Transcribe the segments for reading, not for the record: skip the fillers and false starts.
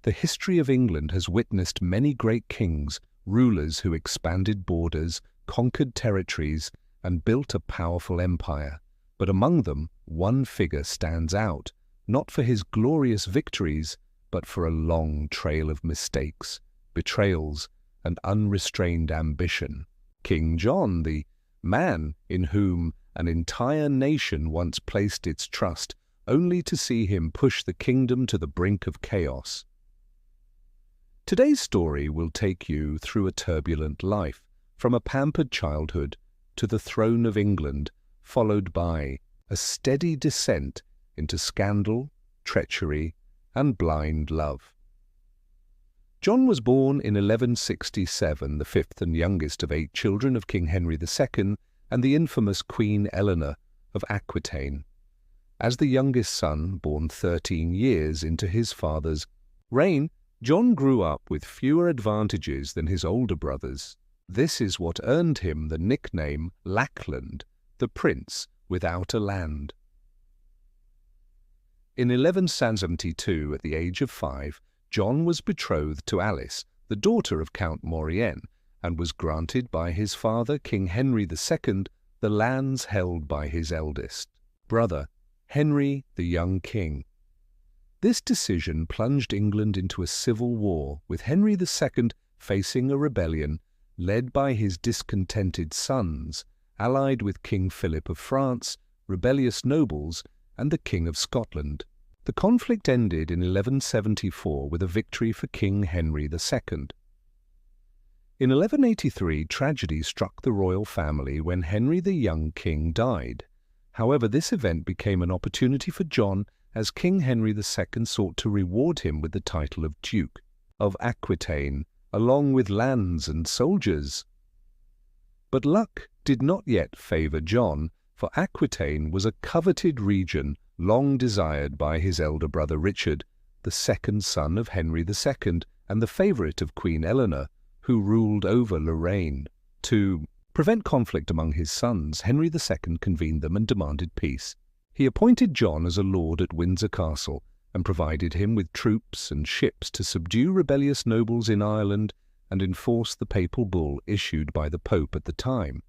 The history of England has witnessed many great kings, rulers who expanded borders, conquered territories, and built a powerful empire. But among them, one figure stands out, not for his glorious victories, but for a long trail of mistakes, betrayals, and unrestrained ambition. King John, the man in whom an entire nation once placed its trust, only to see him push the kingdom to the brink of chaos. Today's story will take you through a turbulent life, from a pampered childhood to the throne of England, followed by a steady descent into scandal, treachery, and blind love. John was born in 1167, the fifth and youngest of 8 children of King Henry II and the infamous Queen Eleanor of Aquitaine. As the youngest son, born 13 years into his father's reign, John grew up with fewer advantages than his older brothers. This is what earned him the nickname Lackland, the prince without a land. In 1172, at the age of 5, John was betrothed to Alice, the daughter of Count Maurienne, and was granted by his father, King Henry II, the lands held by his eldest brother, Henry the young king. This decision plunged England into a civil war, with Henry II facing a rebellion led by his discontented sons, allied with King Philip of France, rebellious nobles, and the King of Scotland. The conflict ended in 1174 with a victory for King Henry II. In 1183, tragedy struck the royal family when Henry the young king died. However, this event became an opportunity for John, as King Henry II sought to reward him with the title of Duke of Aquitaine, along with lands and soldiers. But luck did not yet favor John, for Aquitaine was a coveted region long desired by his elder brother Richard, the second son of Henry II and the favorite of Queen Eleanor, who ruled over Lorraine. To prevent conflict among his sons, Henry II convened them and demanded peace. He appointed John as a lord at Windsor Castle and provided him with troops and ships to subdue rebellious nobles in Ireland and enforce the papal bull issued by the Pope at the time.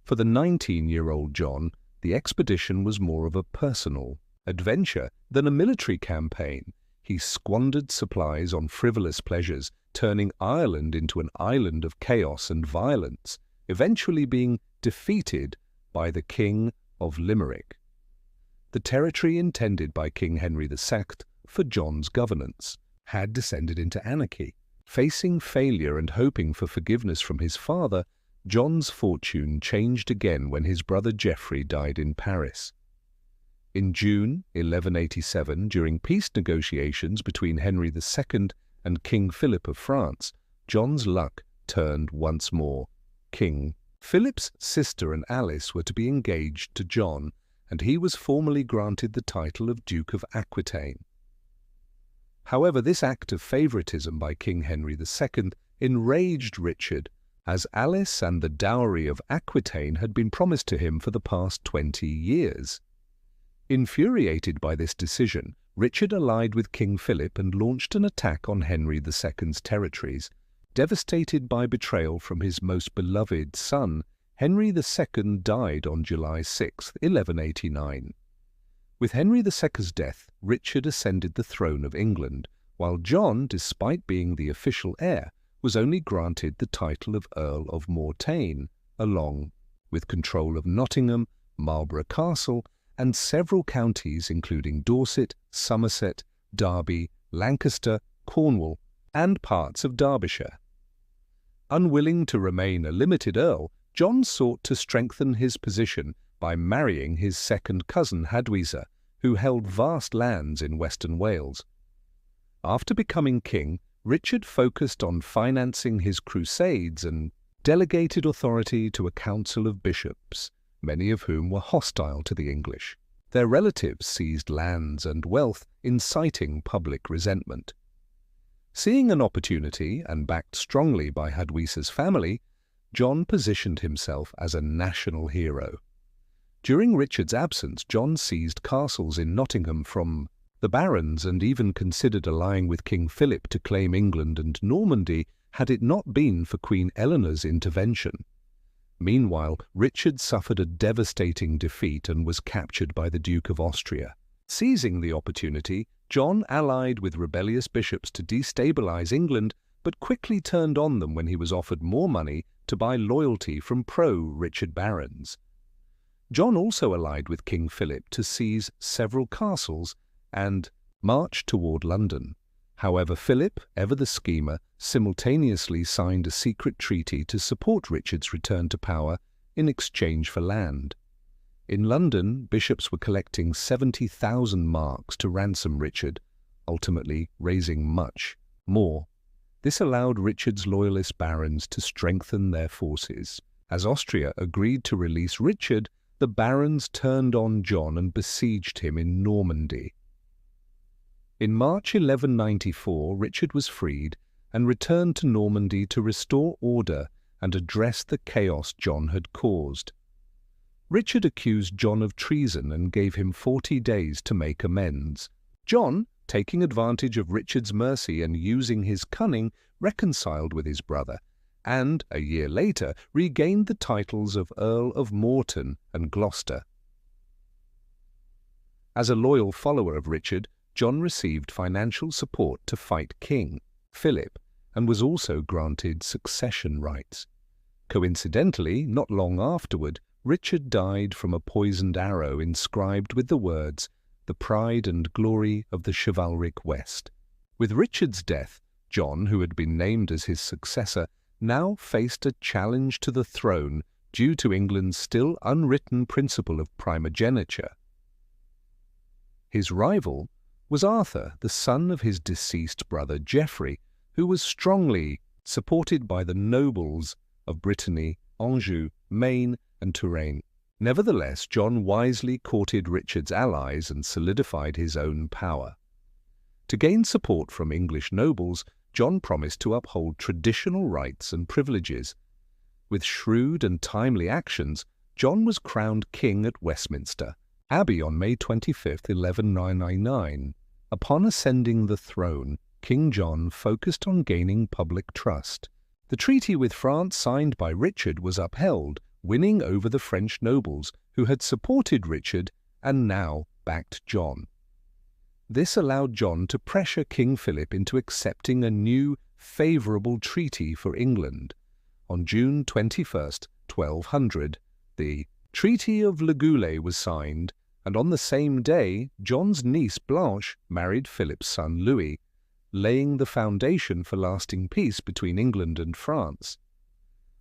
For the 19-year-old John, the expedition was more of a personal adventure than a military campaign. He squandered supplies on frivolous pleasures, turning Ireland into an island of chaos and violence, eventually being defeated by the King of Limerick, the territory intended by King Henry II for John's governance. Had descended into anarchy. Facing failure and hoping for forgiveness from his father, John's fortune changed again when his brother Geoffrey died in Paris. In June 1187, during peace negotiations between Henry II and King Philip of France, John's luck turned once more. King Philip's sister and Alice were to be engaged to John, and he was formally granted the title of Duke of Aquitaine. However, this act of favoritism by King Henry II enraged Richard, as Alice and the dowry of Aquitaine had been promised to him for the past 20 years. Infuriated by this decision, Richard allied with King Philip and launched an attack on Henry II's territories. Devastated by betrayal from his most beloved son, Henry II died on July 6, 1189. With Henry II's death, Richard ascended the throne of England, while John, despite being the official heir, was only granted the title of Earl of Mortain, along with control of Nottingham, Marlborough Castle, and several counties including Dorset, Somerset, Derby, Lancaster, Cornwall, and parts of Derbyshire. Unwilling to remain a limited earl, John sought to strengthen his position by marrying his second cousin Hadwisa, who held vast lands in western Wales. After becoming king, Richard focused on financing his crusades and delegated authority to a council of bishops, many of whom were hostile to the English. Their relatives seized lands and wealth, inciting public resentment. Seeing an opportunity, and backed strongly by Hadwisa's family, John positioned himself as a national hero. During Richard's absence, John seized castles in Nottingham from The barons, and even considered allying with King Philip to claim England and Normandy, had it not been for Queen Eleanor's intervention. Meanwhile, Richard suffered a devastating defeat and was captured by the Duke of Austria. Seizing the opportunity, John allied with rebellious bishops to destabilize England, but quickly turned on them when he was offered more money to buy loyalty from pro-Richard barons. John also allied with King Philip to seize several castles and march toward London. However, Philip, ever the schemer, simultaneously signed a secret treaty to support Richard's return to power in exchange for land. In London, bishops were collecting 70,000 marks to ransom Richard, ultimately raising much more. This allowed Richard's loyalist barons to strengthen their forces. As Austria agreed to release Richard, the barons turned on John and besieged him in Normandy. In March 1194, Richard was freed and returned to Normandy to restore order and address the chaos John had caused. Richard accused John of treason and gave him 40 days to make amends. John, taking advantage of Richard's mercy and using his cunning, reconciled with his brother, and, a year later, regained the titles of Earl of Morton and Gloucester. As a loyal follower of Richard, John received financial support to fight King Philip and was also granted succession rights. Coincidentally, not long afterward, Richard died from a poisoned arrow inscribed with the words, "The pride and glory of the chivalric West." With Richard's death, John, who had been named as his successor, now faced a challenge to the throne due to England's still unwritten principle of primogeniture. His rival was Arthur, the son of his deceased brother Geoffrey, who was strongly supported by the nobles of Brittany, Anjou, Maine, and Touraine. Nevertheless, John wisely courted Richard's allies and solidified his own power. To gain support from English nobles, John promised to uphold traditional rights and privileges. With shrewd and timely actions, John was crowned king at Westminster Abbey on May 25, 1199. Upon ascending the throne, King John focused on gaining public trust. The treaty with France signed by Richard was upheld, winning over the French nobles who had supported Richard and now backed John. This allowed John to pressure King Philip into accepting a new, favourable treaty for England. On June 21, 1200, the Treaty of Legoulet was signed, and on the same day, John's niece Blanche married Philip's son Louis, laying the foundation for lasting peace between England and France.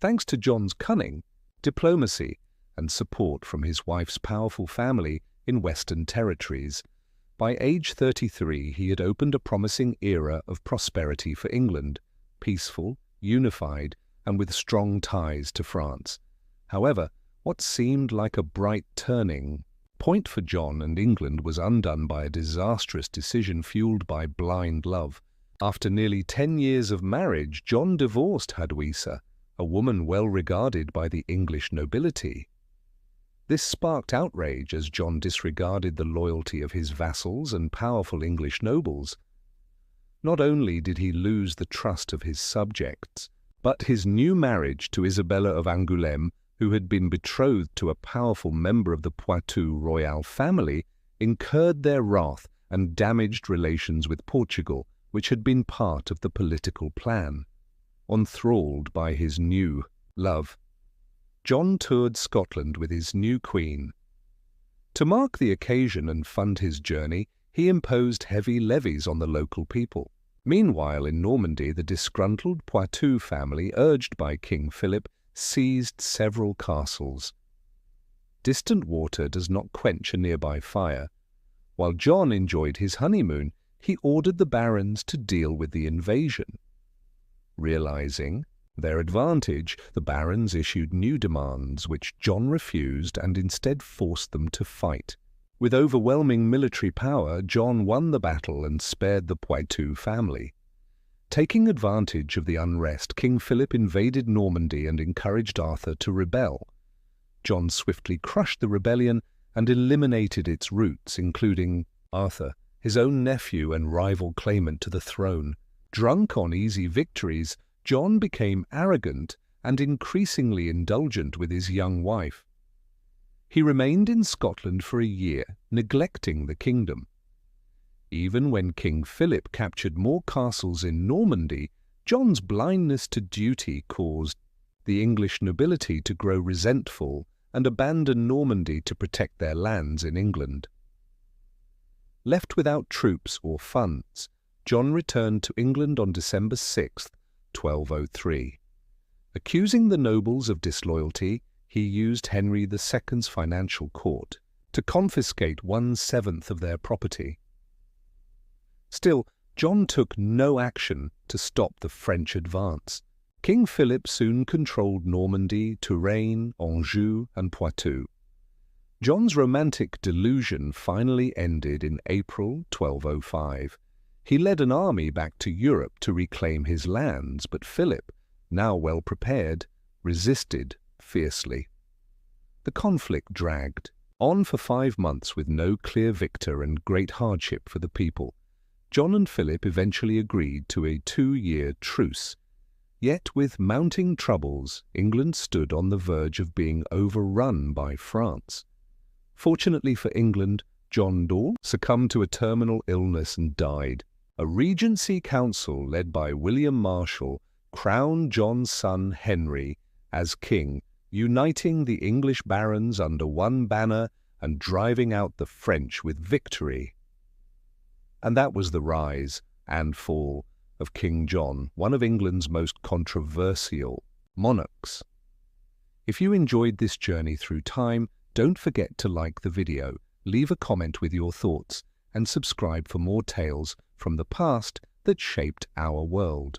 Thanks to John's cunning, diplomacy, and support from his wife's powerful family in Western territories, by age 33 he had opened a promising era of prosperity for England, peaceful, unified, and with strong ties to France. However, what seemed like a bright turning point for John and England was undone by a disastrous decision fueled by blind love. After nearly 10 years of marriage, John divorced Hadwisa, a woman well regarded by the English nobility. This sparked outrage as John disregarded the loyalty of his vassals and powerful English nobles. Not only did he lose the trust of his subjects, but his new marriage to Isabella of Angoulême, who had been betrothed to a powerful member of the Poitou royal family, incurred their wrath and damaged relations with Portugal, which had been part of the political plan. Enthralled by his new love, John toured Scotland with his new queen. To mark the occasion and fund his journey, he imposed heavy levies on the local people. Meanwhile, in Normandy, the disgruntled Poitou family, urged by King Philip, seized several castles. Distant water does not quench a nearby fire. While John enjoyed his honeymoon, he ordered the barons to deal with the invasion. Realizing their advantage, the barons issued new demands which John refused and instead forced them to fight. With overwhelming military power, John won the battle and spared the Poitou family. Taking advantage of the unrest, King Philip invaded Normandy and encouraged Arthur to rebel. John swiftly crushed the rebellion and eliminated its roots, including Arthur his own nephew and rival claimant to the throne. Drunk on easy victories, John became arrogant and increasingly indulgent with his young wife. He remained in Scotland for a year, neglecting the kingdom. Even when King Philip captured more castles in Normandy, John's blindness to duty caused the English nobility to grow resentful and abandon Normandy to protect their lands in England. Left without troops or funds, John returned to England on December 6, 1203. Accusing the nobles of disloyalty, he used Henry II's financial court to confiscate 1/7 of their property. Still, John took no action to stop the French advance. King Philip soon controlled Normandy, Touraine, Anjou, and Poitou. John's romantic delusion finally ended in April 1205. He led an army back to Europe to reclaim his lands, but Philip, now well prepared, resisted fiercely. The conflict dragged on for 5 months with no clear victor and great hardship for the people. John and Philip eventually agreed to a 2-year truce. Yet with mounting troubles, England stood on the verge of being overrun by France. Fortunately for England, John d'Or succumbed to a terminal illness and died. A regency council led by William Marshal crowned John's son Henry as king, uniting the English barons under one banner and driving out the French with victory. And that was the rise and fall of King John, one of England's most controversial monarchs. If you enjoyed this journey through time, don't forget to like the video, leave a comment with your thoughts, and subscribe for more tales from the past that shaped our world.